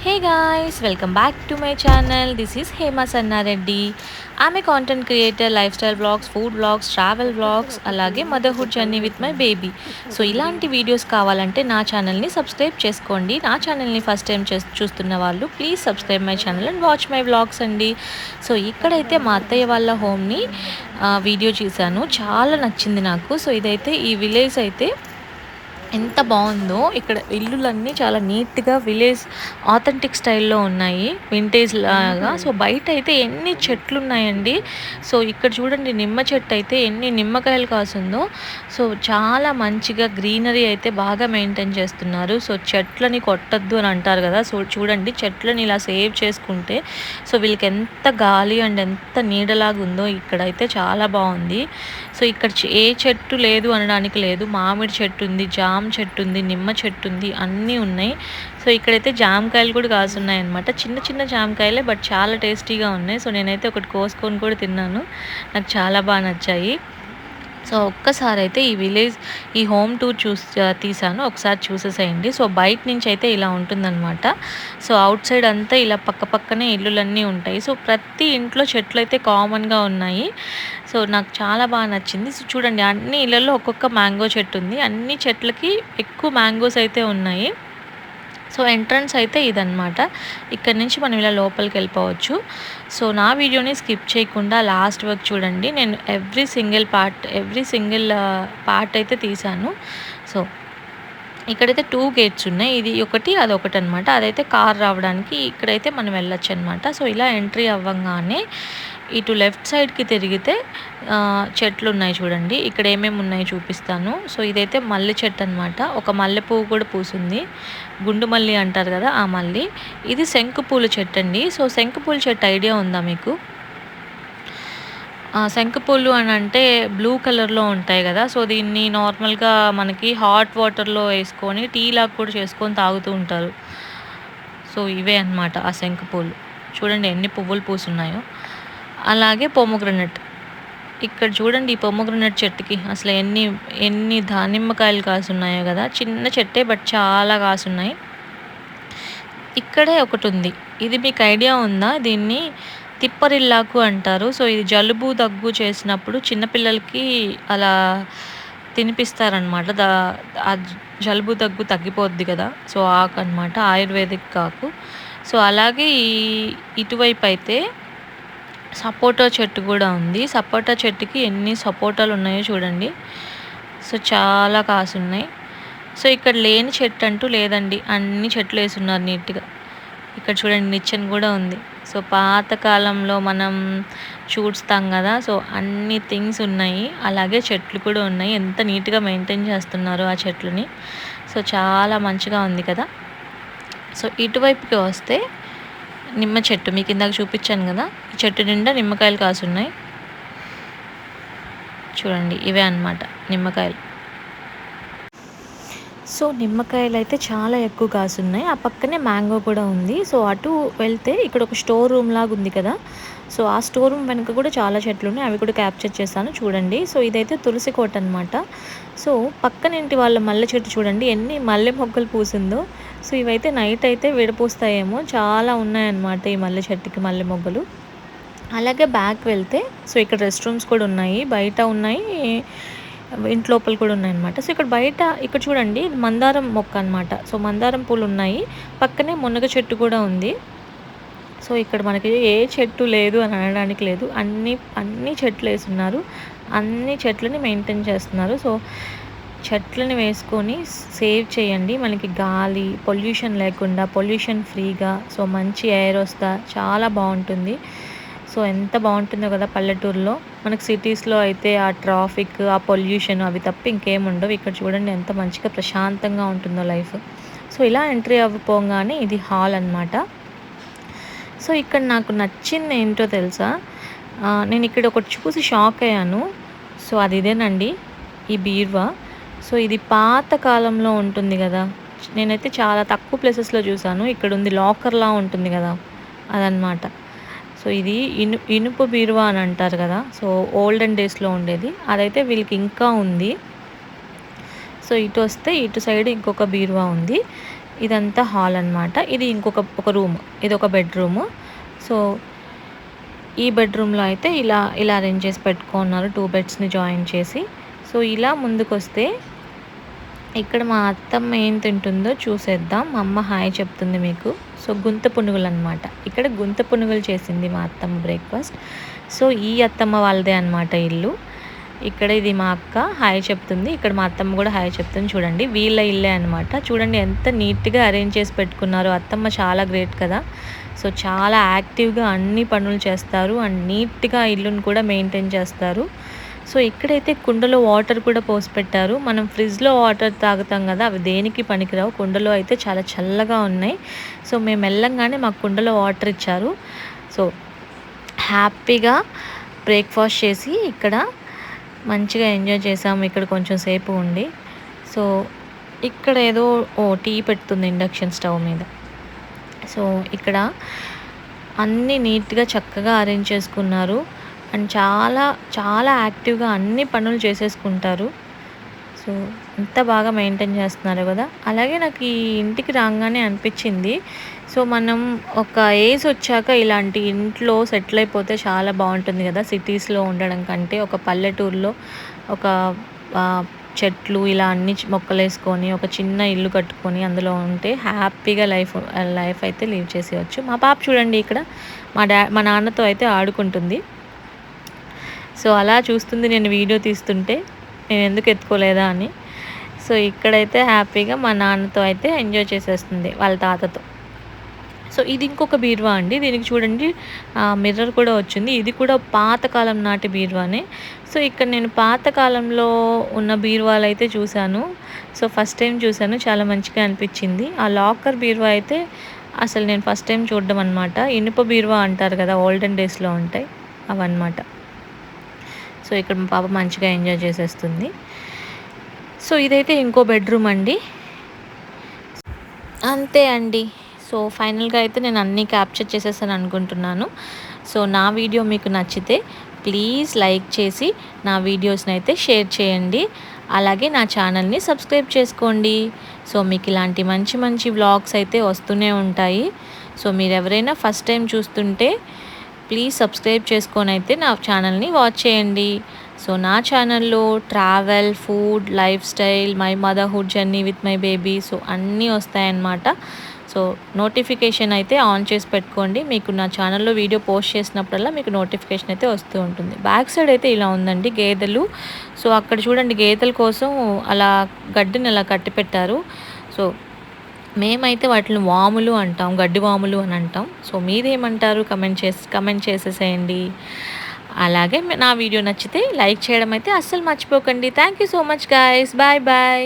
Hey guys, welcome back to my channel. This is Hema Sanna Reddy. I'm a content creator, lifestyle vlogs, food vlogs, travel vlogs, అలాగే motherhood journey with my baby. So ఇలాంటి videos కావాలంటే నా ఛానల్ని subscribe చేసుకోండి. నా ఛానల్ని first time చూస్తున్న వాళ్ళు please subscribe my channel and watch my vlogs అండి. సో ఇక్కడైతే మా అత్తయ్య వాళ్ళ హోమ్ని వీడియో చేశాను. చాలా నచ్చింది నాకు. సో ఇదైతే ఈ విలేజ్ అయితే ఎంత బాగుందో. ఇక్కడ ఇల్లులన్నీ చాలా నీట్గా విలేజ్ ఆథెంటిక్ స్టైల్లో ఉన్నాయి, వింటేజ్ లాగా. సో బయట అయితే ఎన్ని చెట్లు ఉన్నాయండి. సో ఇక్కడ చూడండి, నిమ్మ చెట్టు అయితే ఎన్ని నిమ్మకాయలు కాసిందో. సో చాలా మంచిగా గ్రీనరీ అయితే బాగా మెయింటైన్ చేస్తున్నారు. సో చెట్లని కొట్టద్దు అని అంటారు కదా. సో చూడండి, చెట్లని ఇలా సేవ్ చేసుకుంటే సో వీళ్ళకి ఎంత గాలి అండ్ ఎంత నీడలాగా ఉందో. ఇక్కడైతే చాలా బాగుంది. సో ఇక్కడ ఏ చెట్టు లేదు అనడానికి లేదు. మామిడి చెట్టు ఉంది, జామ చెట్టు ఉంది, నిమ్మ చెట్టు ఉంది, అన్నీ ఉన్నాయి. సో ఇక్కడైతే జామకాయలు కూడా కాసున్నాయి అనమాట. చిన్న చిన్న జామకాయలే, బట్ చాలా టేస్టీగా ఉన్నాయి. సో నేనైతే ఒకటి కోసుకొని కూడా తిన్నాను. నాకు చాలా బాగా నచ్చాయి. సో ఒక్కసారి అయితే ఈ విలేజ్, ఈ హోమ్ టూర్ తీసాను, ఒకసారి చూసేసేయండి. సో బయట నుంచి అయితే ఇలా ఉంటుందన్నమాట. సో అవుట్ సైడ్ అంతా ఇలా పక్క పక్కనే ఇల్లులన్నీ ఉంటాయి. సో ప్రతి ఇంట్లో చెట్లు అయితే కామన్గా ఉన్నాయి. సో నాకు చాలా బాగా నచ్చింది. సో చూడండి, అన్ని ఇళ్ళల్లో ఒక్కొక్క మ్యాంగో చెట్టు ఉంది. అన్ని చెట్లకి ఎక్కువ మ్యాంగోస్ అయితే ఉన్నాయి. సో ఎంట్రన్స్ అయితే ఇదనమాట. ఇక్కడ నుంచి మనం ఇలా లోపలికి వెళ్ళిపోవచ్చు. సో నా వీడియోని స్కిప్ చేయకుండా లాస్ట్ వరకు చూడండి. నేను ఎవ్రీ సింగిల్ పార్ట్ అయితే తీశాను. సో ఇక్కడైతే 2 గేట్స్ ఉన్నాయి. ఇది ఒకటి, అదొకటి అనమాట. అదైతే కార్ రావడానికి, ఇక్కడైతే మనం వెళ్ళొచ్చు అనమాట. సో ఇలా ఎంట్రీ అవ్వగానే ఇటు లెఫ్ట్ సైడ్కి తిరిగితే చెట్లు ఉన్నాయి చూడండి. ఇక్కడ ఏమేమి ఉన్నాయో చూపిస్తాను. సో ఇదైతే మల్లె చెట్టు అనమాట. ఒక మల్లె పువ్వు కూడా పూసింది, గుండు మల్లి అంటారు కదా, ఆ మల్లి. ఇది శంకు పూల చెట్టు అండి. సో శంకు పూల చెట్టు ఐడియా ఉందా మీకు? శంకుపూలు అని అంటే బ్లూ కలర్లో ఉంటాయి కదా. సో దీన్ని నార్మల్గా మనకి హాట్ వాటర్లో వేసుకొని టీ లాగా కూడా చేసుకొని తాగుతూ ఉంటారు. సో ఇవే అన్నమాట ఆ శంకుపూలు. చూడండి ఎన్ని పువ్వులు పూసున్నాయో. అలాగే పొమోగ్రనెట్. ఇక్కడ చూడండి, ఈ పొమోగ్రనెట్ చెట్టుకి అసలు ఎన్ని ఎన్ని దానిమ్మకాయలు కాసున్నాయో కదా. చిన్న చెట్టే, బట్ చాలా కాసున్నాయి. ఇక్కడే ఒకటి ఉంది. ఇది మీకు ఐడియా ఉందా? దీన్ని తిప్పరిల్లాకు అంటారు. సో ఇది జలుబు దగ్గు చేసినప్పుడు చిన్నపిల్లలకి అలా తినిపిస్తారనమాట. ఆ జలుబు దగ్గు తగ్గిపోద్ది కదా. సో ఆకు అనమాట, ఆయుర్వేదిక్ ఆకు. సో అలాగే ఇటువైపు అయితే సపోటా చెట్టు కూడా ఉంది. సపోటా చెట్టుకి ఎన్ని సపోటాలు ఉన్నాయో చూడండి. సో చాలా కాసున్నాయి. సో ఇక్కడ లేని చెట్టు అంటూ లేదండి, అన్ని చెట్లు వేసున్నారు నీట్గా. ఇక్కడ చూడండి, నిచ్చెన కూడా ఉంది. సో పాతకాలంలో మనం చూస్తాం కదా. సో అన్ని థింగ్స్ ఉన్నాయి. అలాగే చెట్లు కూడా ఉన్నాయి. ఎంత నీట్గా మెయింటైన్ చేస్తున్నారు ఆ చెట్లని. సో చాలా మంచిగా ఉంది కదా. సో ఇటువైపుకి వస్తే నిమ్మ చెట్టు మీకు ఇందాక చూపించాను కదా. ఈ చెట్టు నిండా నిమ్మకాయలు కాసున్నాయి చూడండి. ఇవే అన్నమాట నిమ్మకాయలు. సో నిమ్మకాయలు అయితే చాలా ఎక్కువ కాసున్నాయి. ఆ పక్కనే మ్యాంగో కూడా ఉంది. సో అటు వెళ్తే ఇక్కడ ఒక స్టోర్ రూమ్ లాగా ఉంది కదా. సో ఆ స్టోర్ రూమ్ వెనుక కూడా చాలా చెట్లు ఉన్నాయి. అవి కూడా క్యాప్చర్ చేస్తాను చూడండి. సో ఇదైతే తులసి కోట అనమాట. సో పక్కనింటి వాళ్ళ మల్లె చెట్టు చూడండి ఎన్ని మల్లె మొగ్గలు పూసిందో. సో ఇవైతే నైట్ అయితే విడపూస్తాయేమో. చాలా ఉన్నాయన్నమాట ఈ మల్లె చెట్టుకి మల్లె మొగ్గలు. అలాగే బ్యాక్ వెళ్తే సో ఇక్కడ రెస్ట్ రూమ్స్ కూడా ఉన్నాయి, బయట ఉన్నాయి, ఇంటి లోపల కూడా ఉన్నాయన్నమాట. సో ఇక్కడ బయట ఇక్కడ చూడండి, మందారం మొక్క అనమాట. సో మందారం పూలు ఉన్నాయి. పక్కనే మునగ చెట్టు కూడా ఉంది. సో ఇక్కడ మనకి ఏ చెట్టు లేదు అని అనడానికి లేదు. అన్ని చెట్లు వేస్తున్నారు. అన్ని చెట్లని మెయింటైన్ చేస్తున్నారు. సో చెట్లని వేసుకొని సేవ్ చేయండి. మనకి గాలి పొల్యూషన్ లేకుండా, పొల్యూషన్ ఫ్రీగా, సో మంచి ఎయిర్ వస్తా చాలా బాగుంటుంది. సో ఎంత బాగుంటుందో కదా పల్లెటూరులో. మనకు సిటీస్లో అయితే ఆ ట్రాఫిక్, ఆ పొల్యూషన్ అవి తప్ప ఇంకేం ఉండవు. ఇక్కడ చూడండి ఎంత మంచిగా ప్రశాంతంగా ఉంటుందో లైఫ్. సో ఇలా ఎంట్రీ అవ్వపోగానే ఇది హాల్ అనమాట. సో ఇక్కడ నాకు నచ్చింది ఏంటో తెలుసా, నేను ఇక్కడ ఒకటి చూసి షాక్ అయ్యాను. సో అది ఇదేనండి, ఈ బీరువా. సో ఇది పాత కాలంలో ఉంటుంది కదా. నేనైతే చాలా తక్కువ ప్లేసెస్లో చూసాను. ఇక్కడ ఉంది లాకర్లా ఉంటుంది కదా, అదనమాట. సో ఇది ఇనుప బీరువా అని అంటారు కదా. సో ఓల్డెన్ డేస్లో ఉండేది అదైతే వీళ్ళకి ఇంకా ఉంది. సో ఇటు వస్తే ఇటు సైడ్ ఇంకొక బీరువా ఉంది. ఇదంతా హాల్ అనమాట. ఇది ఒక రూమ్. ఇది ఒక బెడ్రూము. సో ఈ బెడ్రూమ్లో అయితే ఇలా ఇలా అరేంజ్ చేసి పెట్టుకున్నారు 2 బెడ్స్ని జాయిన్ చేసి. సో ఇలా ముందుకొస్తే ఇక్కడ మా అత్తమ్మ ఏం తింటుందో చూసేద్దాం. మా అమ్మ హాయ్ చెప్తుంది మీకు. సో గుంత పునుగులు అనమాట. ఇక్కడ గుంత పునుగులు చేసింది మా అత్తమ్మ బ్రేక్ఫాస్ట్. సో ఈ అత్తమ్మ వాళ్ళదే అనమాట ఇల్లు. ఇక్కడ ఇది మా అక్క హాయ్ చెప్తుంది. ఇక్కడ మా అత్తమ్మ కూడా హాయ్ చెప్తుంది. చూడండి వీళ్ళ ఇల్లే అనమాట. చూడండి ఎంత నీట్గా అరేంజ్ చేసి పెట్టుకున్నారు. అత్తమ్మ చాలా గ్రేట్ కదా. సో చాలా యాక్టివ్గా అన్ని పనులు చేస్తారు అండ్ నీట్గా ఇల్లుని కూడా మెయింటైన్ చేస్తారు. సో ఇక్కడైతే కుండలో వాటర్ కూడా పోసి పెట్టారు. మనం ఫ్రిడ్జ్లో వాటర్ తాగుతాం కదా, అవి దేనికి పనికిరావు. కుండలో అయితే చాలా చల్లగా ఉన్నాయి. సో మేము వెళ్ళంగానే మాకు కుండలో వాటర్ ఇచ్చారు. సో హ్యాపీగా బ్రేక్ఫాస్ట్ చేసి ఇక్కడ మంచిగా ఎంజాయ్ చేసాము. ఇక్కడ కొంచెం సేపు ఉండి. సో ఇక్కడ ఏదో టీ పెడుతుంది ఇండక్షన్ స్టవ్ మీద. సో ఇక్కడ అన్నీ నీట్గా చక్కగా అరేంజ్ చేసుకున్నారు అండ్ చాలా చాలా యాక్టివ్గా అన్ని పనులు చేసేసుకుంటారు. సో ఎంత బాగా మెయింటైన్ చేస్తున్నారు కదా. అలాగే నాకు ఈ ఇంటికి రాగానే అనిపించింది, సో మనం ఒక ఏజ్ వచ్చాక ఇలాంటి ఇంట్లో సెటిల్ అయిపోతే చాలా బాగుంటుంది కదా. సిటీస్లో ఉండడం కంటే ఒక పల్లెటూరులో ఒక చెట్లు ఇలా అన్ని మొక్కలు వేసుకొని ఒక చిన్న ఇల్లు కట్టుకొని అందులో ఉంటే హ్యాపీగా లైఫ్ అయితే లీవ్ చేసేయచ్చు. మా పాప చూడండి ఇక్కడ మా నాన్నతో అయితే ఆడుకుంటుంది. సో అలా చూస్తుంది నేను వీడియో తీస్తుంటే, నేను ఎందుకు ఎత్తుకోలేదా అని. సో ఇక్కడైతే హ్యాపీగా మా నాన్నతో అయితే ఎంజాయ్ చేసేస్తుంది వాళ్ళ తాతతో. సో ఇది ఇంకొక బీరువా అండి. దీనికి చూడండి మిర్రర్ కూడా వచ్చింది. ఇది కూడా పాతకాలం నాటి బీరువానే. సో ఇక్కడ నేను పాతకాలంలో ఉన్న బీరువాలు అయితే చూశాను. సో ఫస్ట్ టైం చూశాను, చాలా మంచిగా అనిపించింది. ఆ లాకర్ బీరువా అయితే అసలు నేను ఫస్ట్ టైం చూడడం అనమాట. ఇనుప బీరువా అంటారు కదా, ఓల్డెన్ డేస్లో ఉంటాయి అవన్నమాట. సో ఇక్కడ మా పాప మంచిగా ఎంజాయ్ చేసేస్తుంది. సో ఇదైతే ఇంకో బెడ్రూమ్ అండి. అంతే అండి. సో ఫైనల్గా అయితే నేను అన్నీ క్యాప్చర్ చేసేసాను అనుకుంటున్నాను. సో నా వీడియో మీకు నచ్చితే ప్లీజ్ లైక్ చేసి నా వీడియోస్ని అయితే షేర్ చేయండి. అలాగే నా ఛానల్ని సబ్స్క్రైబ్ చేసుకోండి. సో మీకు ఇలాంటి మంచి మంచి వ్లాగ్స్ అయితే వస్తూనే ఉంటాయి. సో మీరు ఎవరైనా ఫస్ట్ టైం చూస్తుంటే ప్లీజ్ సబ్స్క్రైబ్ చేసుకొని అయితే నా ఛానల్ని వాచ్ చేయండి. సో నా ఛానల్లో travel, food, life style, my motherhood journey with my baby, so అన్నీ వస్తాయన్నమాట. సో నోటిఫికేషన్ అయితే ఆన్ చేసి పెట్టుకోండి. మీకు నా ఛానల్లో వీడియో పోస్ట్ చేసినప్పుడల్లా మీకు నోటిఫికేషన్ అయితే వస్తూ ఉంటుంది. బ్యాక్ సైడ్ అయితే ఇలా ఉందండి గేదెలు. సో అక్కడ చూడండి గేదెల కోసం అలా గడ్డిని అలా కట్టి పెట్టారు. సో మేమైతే వాటిని వాములు అంటాం, గడ్డి వాములు అని అంటాం. సో మీరేమంటారు కమెంట్ చేసేసేయండి. అలాగే నా వీడియో నచ్చితే లైక్ చేయడం అయితే అస్సలు మర్చిపోకండి. Thank you so much guys. Bye bye.